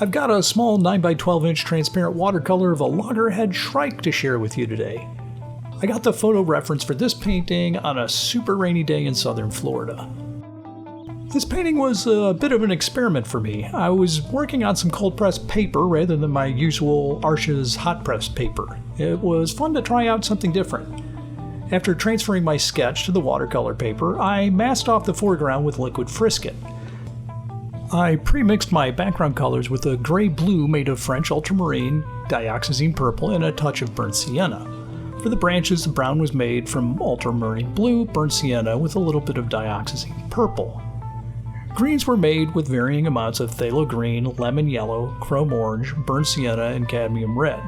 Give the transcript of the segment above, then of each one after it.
I've got a small 9x12 inch transparent watercolor of a Loggerhead Shrike to share with you today. I got the photo reference for this painting on a super rainy day in southern Florida. This painting was a bit of an experiment for me. I was working on some cold pressed paper rather than my usual Arches hot pressed paper. It was fun to try out something different. After transferring my sketch to the watercolor paper, I masked off the foreground with liquid Frisket. I pre-mixed my background colors with a gray-blue made of French ultramarine, dioxazine purple, and a touch of burnt sienna. For the branches, the brown was made from ultramarine blue, burnt sienna with a little bit of dioxazine purple. Greens were made with varying amounts of phthalo green, lemon yellow, chrome orange, burnt sienna, and cadmium red.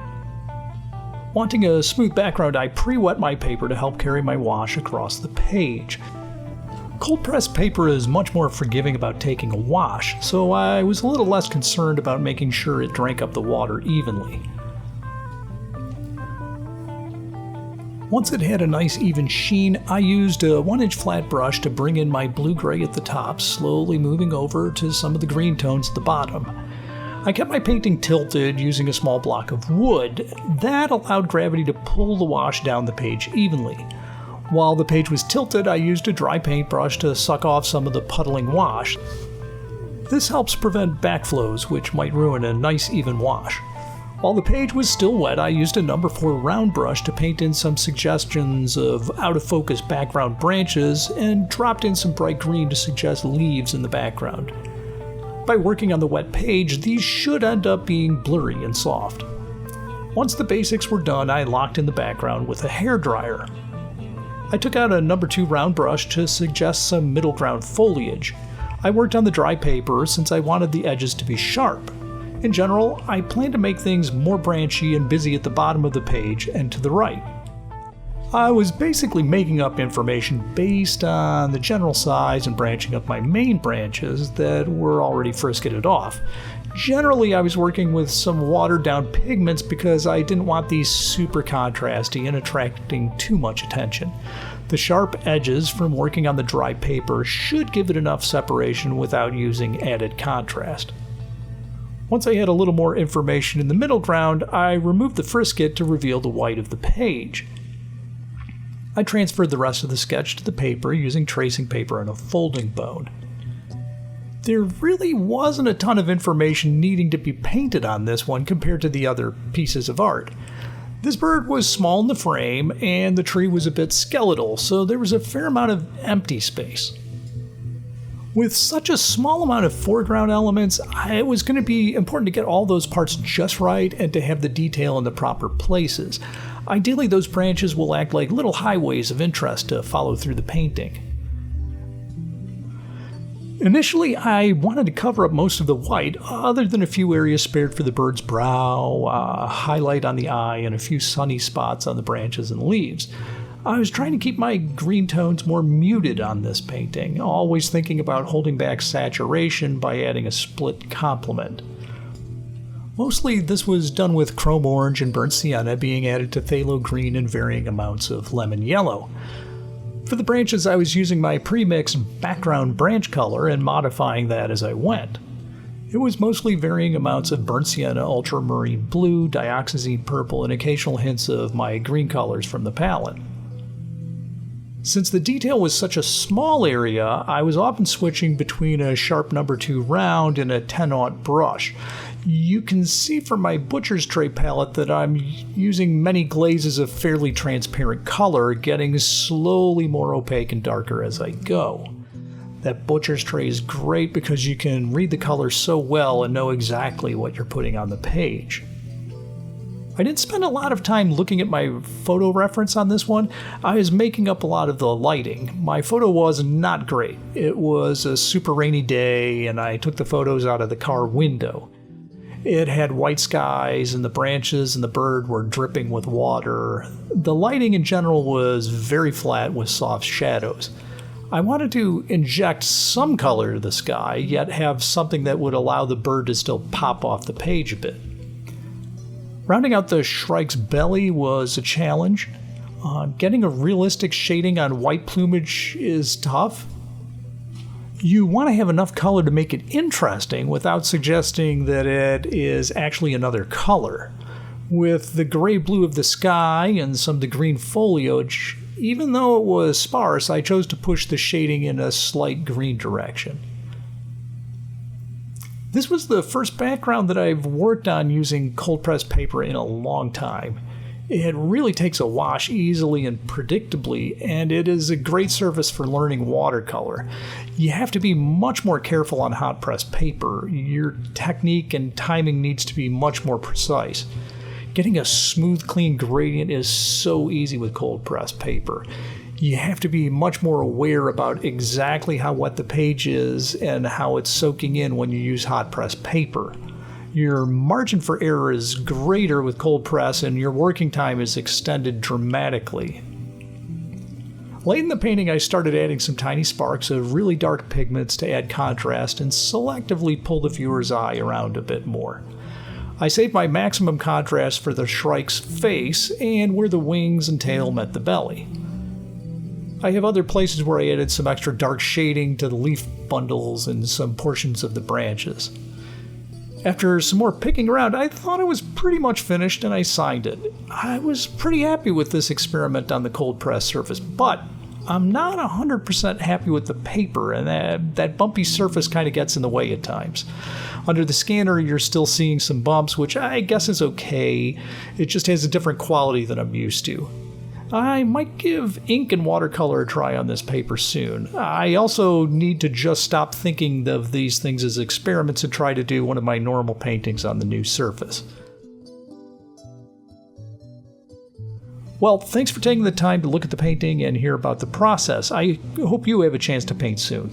Wanting a smooth background, I pre-wet my paper to help carry my wash across the page. Cold-pressed paper is much more forgiving about taking a wash, so I was a little less concerned about making sure it drank up the water evenly. Once it had a nice even sheen, I used a 1-inch flat brush to bring in my blue-gray at the top, slowly moving over to some of the green tones at the bottom. I kept my painting tilted using a small block of wood. That allowed gravity to pull the wash down the page evenly. While the page was tilted, I used a dry paintbrush to suck off some of the puddling wash. This helps prevent backflows, which might ruin a nice even wash. While the page was still wet, I used a number 4 round brush to paint in some suggestions of out-of-focus background branches and dropped in some bright green to suggest leaves in the background. By working on the wet page, these should end up being blurry and soft. Once the basics were done, I locked in the background with a hairdryer. I took out a number 2 round brush to suggest some middle ground foliage. I worked on the dry paper since I wanted the edges to be sharp. In general, I plan to make things more branchy and busy at the bottom of the page and to the right. I was basically making up information based on the general size and branching of my main branches that were already frisketed off. Generally, I was working with some watered-down pigments because I didn't want these super contrasty and attracting too much attention. The sharp edges from working on the dry paper should give it enough separation without using added contrast. Once I had a little more information in the middle ground, I removed the frisket to reveal the white of the page. I transferred the rest of the sketch to the paper using tracing paper and a folding bone. There really wasn't a ton of information needing to be painted on this one compared to the other pieces of art. This bird was small in the frame and the tree was a bit skeletal, so there was a fair amount of empty space. With such a small amount of foreground elements, it was going to be important to get all those parts just right and to have the detail in the proper places. Ideally, those branches will act like little highways of interest to follow through the painting. Initially, I wanted to cover up most of the white, other than a few areas spared for the bird's brow, a highlight on the eye, and a few sunny spots on the branches and leaves. I was trying to keep my green tones more muted on this painting, always thinking about holding back saturation by adding a split complement. Mostly this was done with chrome orange and burnt sienna being added to phthalo green and varying amounts of lemon yellow. For the branches, I was using my pre-mixed background branch color and modifying that as I went. It was mostly varying amounts of burnt sienna, ultramarine blue, dioxazine purple, and occasional hints of my green colors from the palette. Since the detail was such a small area, I was often switching between a sharp number 2 round and a 10-aught brush. You can see from my Butcher's Tray palette that I'm using many glazes of fairly transparent color, getting slowly more opaque and darker as I go. That Butcher's Tray is great because you can read the color so well and know exactly what you're putting on the page. I didn't spend a lot of time looking at my photo reference on this one. I was making up a lot of the lighting. My photo was not great. It was a super rainy day and I took the photos out of the car window. It had white skies and the branches and the bird were dripping with water. The lighting in general was very flat with soft shadows. I wanted to inject some color to the sky, yet have something that would allow the bird to still pop off the page a bit. Rounding out the shrike's belly was a challenge. Getting a realistic shading on white plumage is tough. You want to have enough color to make it interesting without suggesting that it is actually another color. With the gray-blue of the sky and some of the green foliage, even though it was sparse, I chose to push the shading in a slight green direction. This was the first background that I've worked on using cold-pressed paper in a long time. It really takes a wash easily and predictably, and it is a great surface for learning watercolor. You have to be much more careful on hot-pressed paper. Your technique and timing needs to be much more precise. Getting a smooth, clean gradient is so easy with cold-pressed paper. You have to be much more aware about exactly how wet the page is and how it's soaking in when you use hot-pressed paper. Your margin for error is greater with cold press, and your working time is extended dramatically. Late in the painting, I started adding some tiny sparks of really dark pigments to add contrast and selectively pull the viewer's eye around a bit more. I saved my maximum contrast for the shrike's face and where the wings and tail met the belly. I have other places where I added some extra dark shading to the leaf bundles and some portions of the branches. After some more picking around, I thought it was pretty much finished and I signed it. I was pretty happy with this experiment on the cold press surface, but I'm not 100% happy with the paper, and that bumpy surface kind of gets in the way at times. Under the scanner, you're still seeing some bumps, which I guess is okay. It just has a different quality than I'm used to. I might give ink and watercolor a try on this paper soon. I also need to just stop thinking of these things as experiments and try to do one of my normal paintings on the new surface. Well, thanks for taking the time to look at the painting and hear about the process. I hope you have a chance to paint soon.